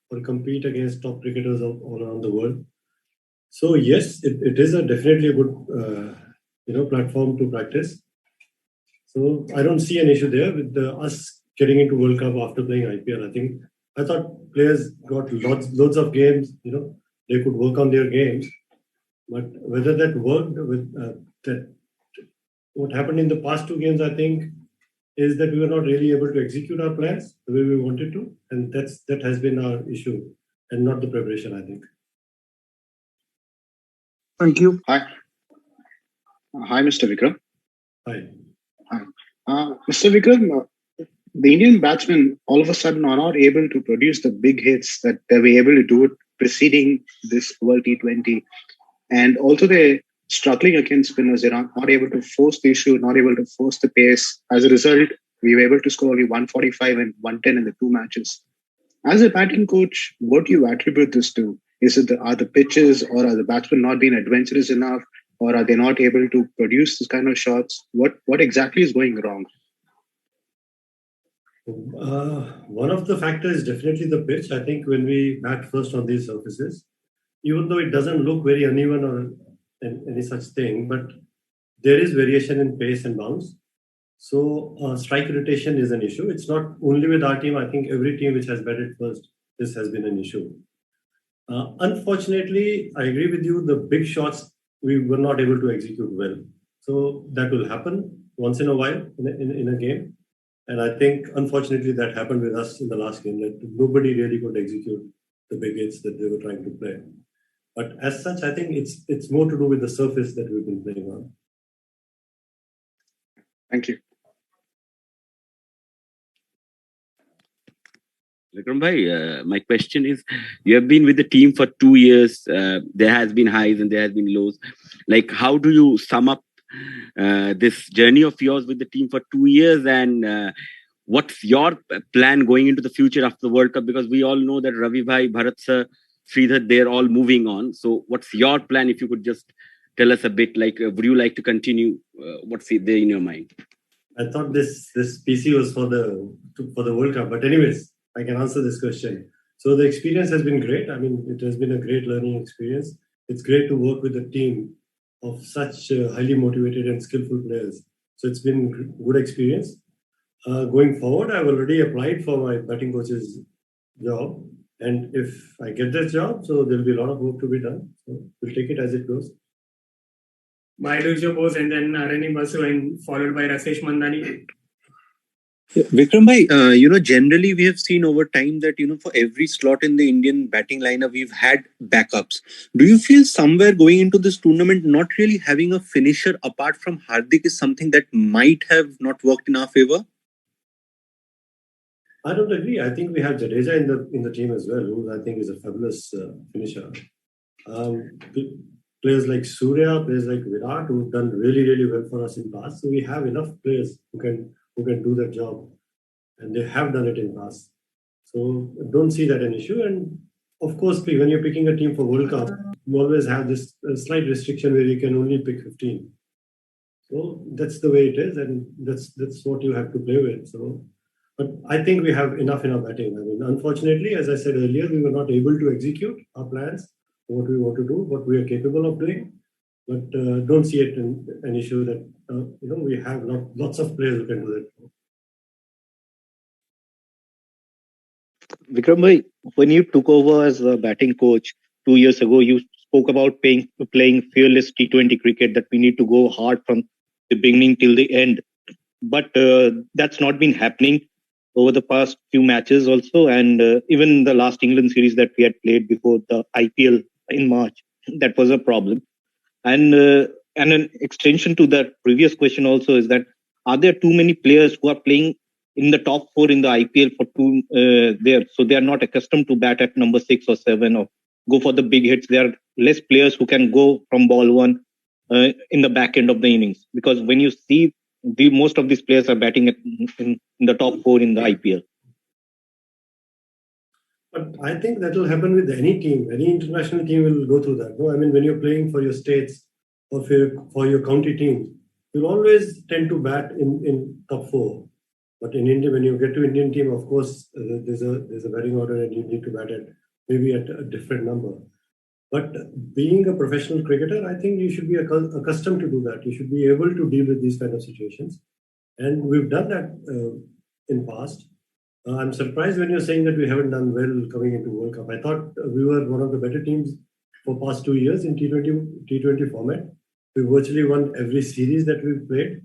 or compete against top cricketers all around the world. So yes, it is definitely a good platform to practice. So I don't see an issue there with us getting into World Cup after playing IPL. I thought players got loads of games. They could work on their games, but whether that worked with that, what happened in the past two games, I think, is that we were not really able to execute our plans the way we wanted to, and that has been our issue, and not the preparation, I think. Thank you. Hi, Mr. Vikram. Hi. Mr. Vikram, the Indian batsmen all of a sudden are not able to produce the big hits that they were able to do it preceding this World T20. And also they're struggling against spinners. They're not able to force the issue, not able to force the pace. As a result, we were able to score only 145 and 110 in the two matches. As a batting coach, what do you attribute this to? Are the pitches, or are the batsmen not being adventurous enough, or are they not able to produce this kind of shots? What exactly is going wrong? One of the factors is definitely the pitch. I think when we bat first on these surfaces, even though it doesn't look very uneven or any such thing, but there is variation in pace and bounce. So strike rotation is an issue. It's not only with our team. I think every team which has batted first, this has been an issue. Unfortunately, I agree with you. The big shots we were not able to execute well. So that will happen once in a while in a game. And I think, unfortunately, that happened with us in the last game, that nobody really could execute the big hits that they were trying to play. But as such, I think it's more to do with the surface that we've been playing on. Thank you. Vikram bhai, my question is, you have been with the team for 2 years. There has been highs and there has been lows. Like, how do you sum up this journey of yours with the team for 2 years, and what's your plan going into the future after the World Cup? Because we all know that Ravi bhai, Bharat sir, Sridhar, they're all moving on. So what's your plan? If you could just tell us a bit, like, would you like to continue? What's there in your mind? I thought this PC was for the World Cup, but anyways, I can answer this question. So the experience has been great. I mean, it has been a great learning experience. It's great to work with a team of such highly motivated and skillful players. So it's been a good experience. Going forward, I've already applied for my batting coach's job. And if I get this job, so there'll be a lot of work to be done. So we'll take it as it goes. Baidu Bose and then Arani Basu, and followed by Rasesh Mandani. Vikram bhai, generally we have seen over time that, for every slot in the Indian batting lineup, we've had backups. Do you feel somewhere going into this tournament, not really having a finisher apart from Hardik is something that might have not worked in our favor? I don't agree. I think we have Jadeja in the team as well, who I think is a fabulous finisher. Players like Surya, players like Virat, who've done really, really well for us in the past. So we have enough players who can do that job, and they have done it in the past. So don't see that an issue. And of course, when you're picking a team for World Cup, you always have this slight restriction where you can only pick 15. So that's the way it is, and that's what you have to play with. So, but I think we have enough in our batting. I mean, unfortunately, as I said earlier, we were not able to execute our plans, what we want to do, what we are capable of doing. But don't see it an issue that we have lots of players who can do that. Vikram bhai, when you took over as a batting coach 2 years ago, you spoke about playing fearless T20 cricket, that we need to go hard from the beginning till the end. But that's not been happening over the past few matches also, and even the last England series that we had played before the IPL in March, that was a problem. And an extension to that previous question also is that, are there too many players who are playing in the top 4 in the IPL for there? So they are not accustomed to bat at number 6 or 7 or go for the big hits. There are less players who can go from ball 1 in the back end of the innings. Because when you see most of these players are batting in the top 4 in the IPL. But I think that will happen with any team. Any international team will go through that. No, I mean, when you're playing for your states or for your county team, you'll always tend to bat in top 4. But in India, when you get to Indian team, of course, there's a batting order and you need to bat it maybe at a different number. But being a professional cricketer, I think you should be accustomed to do that. You should be able to deal with these kind of situations. And we've done that in past. I'm surprised when you're saying that we haven't done well coming into World Cup. I thought we were one of the better teams for past 2 years in T20 format. We virtually won every series that we've played.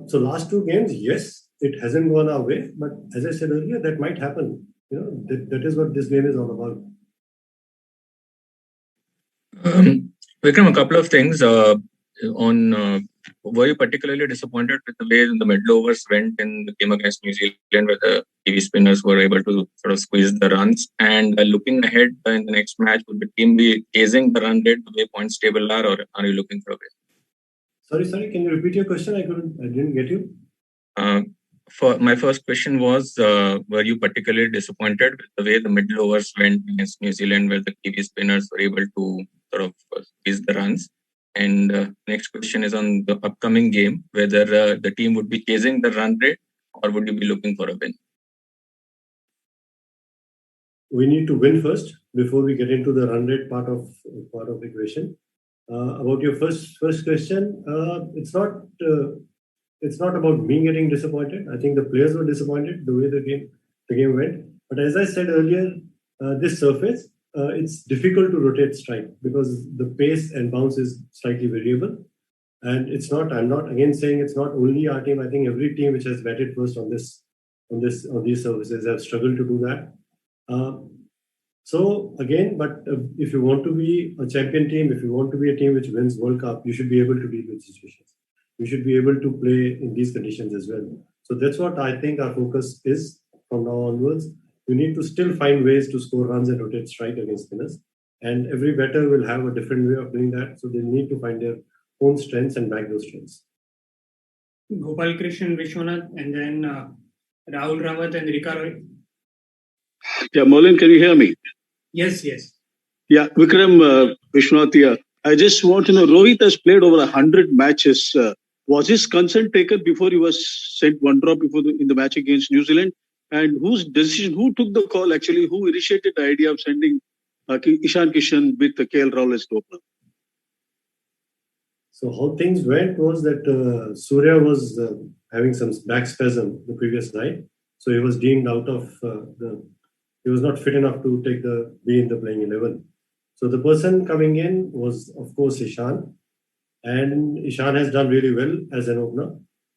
So last 2 games, yes, it hasn't gone our way. But as I said earlier, that might happen. That is what this game is all about. Vikram, a couple of things were you particularly disappointed with the way the middle overs went in the game against New Zealand, where the Kiwi spinners were able to sort of squeeze the runs? And looking ahead in the next match, would the team be chasing the run rate the way points table are, or are you looking for a win? Sorry. Can you repeat your question? I didn't get you. For my first question was, were you particularly disappointed with the way the middle overs went against New Zealand, where the Kiwi spinners were able to sort of squeeze the runs? And next question is on the upcoming game, whether the team would be chasing the run rate or would you be looking for a win? We need to win first before we get into the run rate part of the equation. About your first question, it's not about me getting disappointed. I think the players were disappointed the way the game went. But as I said earlier, this surface, it's difficult to rotate strike because the pace and bounce is slightly variable. And I'm not again saying it's not only our team. I think every team which has batted first on these services have struggled to do that. If you want to be a champion team, if you want to be a team which wins World Cup, you should be able to deal with situations. You should be able to play in these conditions as well. So that's what I think our focus is from now onwards. We need to still find ways to score runs and rotate strike against spinners. And every batter will have a different way of doing that. So they need to find their own strengths and back those strengths. Gopal Krishnan Vishwanath and then Rahul Rawat and Rika Roy. Yeah, Molan, can you hear me? Yes. Yeah, Vikram Vishwanath here. I just want to know, Rohit has played over 100 matches. Was his consent taken before he was sent one drop in the match against New Zealand? And who took the call actually? Who initiated the idea of sending Ishan Kishan with KL Rahul as opener? So how things went was that Surya was having some back spasm the previous night. So he was deemed out of he was not fit enough to be in the playing 11. So the person coming in was, of course, Ishan. And Ishan has done really well as an opener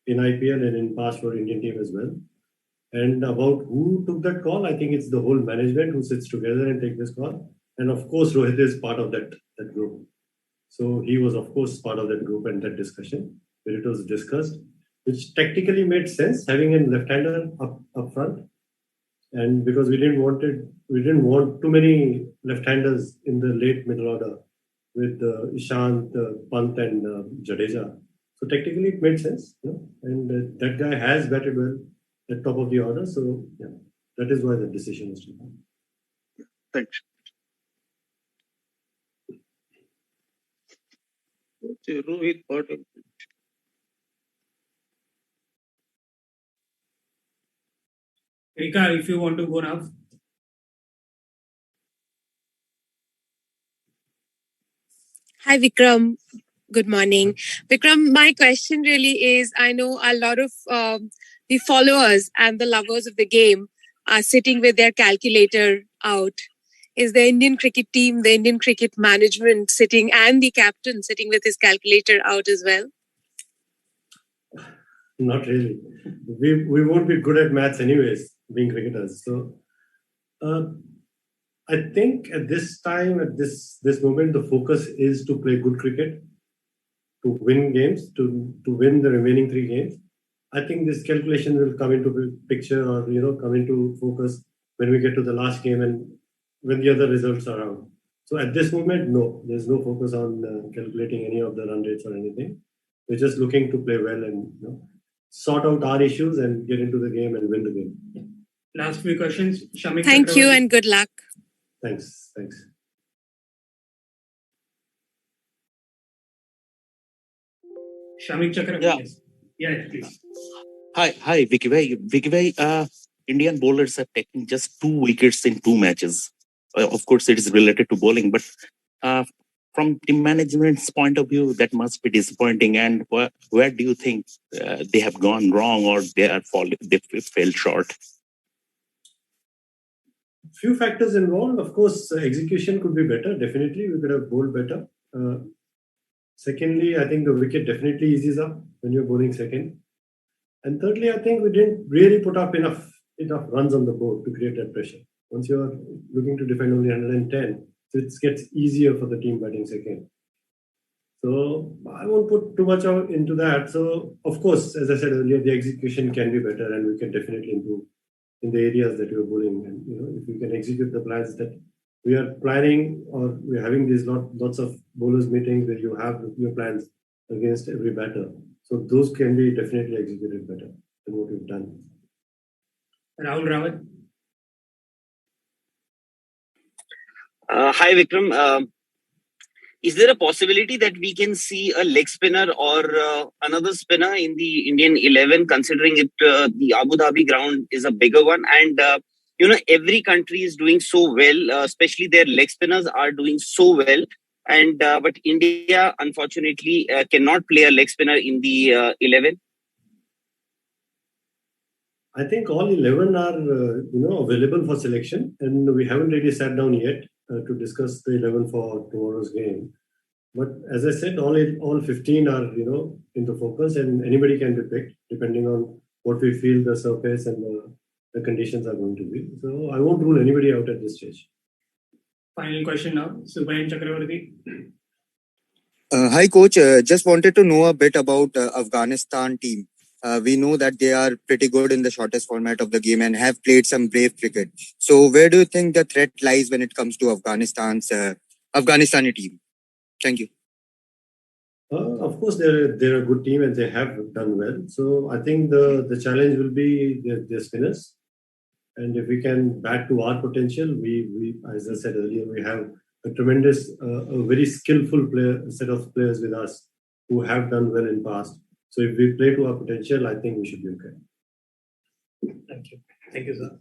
in IPL and in past for Indian team as well. And about who took that call, I think it's the whole management who sits together and take this call. And of course, Rohit is part of that group. So he was, of course, part of that group and that discussion where it was discussed, which tactically made sense, having a left-hander up front. And because we didn't want too many left-handers in the late middle order with Ishant, Pant and Jadeja. So technically it made sense. And that guy has batted well at top of the order. So yeah, that is why the decision was taken. Thanks. Rohit, Rika, if you want to go now. Hi, Vikram. Good morning. Vikram, my question really is, I know a lot of the followers and the lovers of the game are sitting with their calculator out. Is the Indian cricket team, the Indian cricket management sitting and the captain sitting with his calculator out as well? Not really. We won't be good at maths anyways, being cricketers. So I think at this time, at this moment, the focus is to play good cricket, to win games, to win the remaining 3 games. I think this calculation will come into the picture or come into focus when we get to the last game and when the other results are out. So at this moment, no, there's no focus on calculating any of the run rates or anything. We're just looking to play well and sort out our issues and get into the game and win the game. Yeah. Last few questions. Shamik Thank you and good luck. Thanks. Shamik Chakravarti. Yeah. Yeah, please. Hi, Vicky Bhai. Indian bowlers have taken just 2 wickets in 2 matches. Of course, it is related to bowling, but from team management's point of view, that must be disappointing. And where do you think they have gone wrong, or they fell short? Few factors involved. Of course, execution could be better. Definitely, we could have bowled better. Secondly, I think the wicket definitely eases up when you're bowling second. And thirdly, I think we didn't really put up enough runs on the board to create that pressure. Once you're looking to defend only 110, so it gets easier for the team batting second. So I won't put too much into that. So of course, as I said earlier, the execution can be better, and we can definitely improve in the areas that you're bowling. And if we can execute the plans that we are planning, or we're having these lots of bowlers meetings where you have your plans against every batter. So those can be definitely executed better than what we've done. Rahul Rawat. Hi Vikram. Is there a possibility that we can see a leg spinner or another spinner in the Indian 11, considering the Abu Dhabi ground is a bigger one? And, every country is doing so well, especially their leg spinners are doing so well. And but India, unfortunately, cannot play a leg spinner in the 11. I think all 11 are, available for selection, and we haven't really sat down yet to discuss the 11 for tomorrow's game. But as I said, all 15 are, into focus, and anybody can be picked depending on what we feel the surface and the conditions are going to be. So I won't rule anybody out at this stage. Final question now, Subayan Chakravarti. Hi, coach. Just wanted to know a bit about Afghanistan team. We know that they are pretty good in the shortest format of the game and have played some brave cricket. So where do you think the threat lies when it comes to Afghanistani team? Thank you. Of course, they're a good team and they have done well. So I think the challenge will be their spinners. And if we can bat to our potential, we as I said earlier, we have a tremendous, a very skillful set of players with us who have done well in past. So if we play to our potential, I think we should be okay. Thank you. Thank you, sir.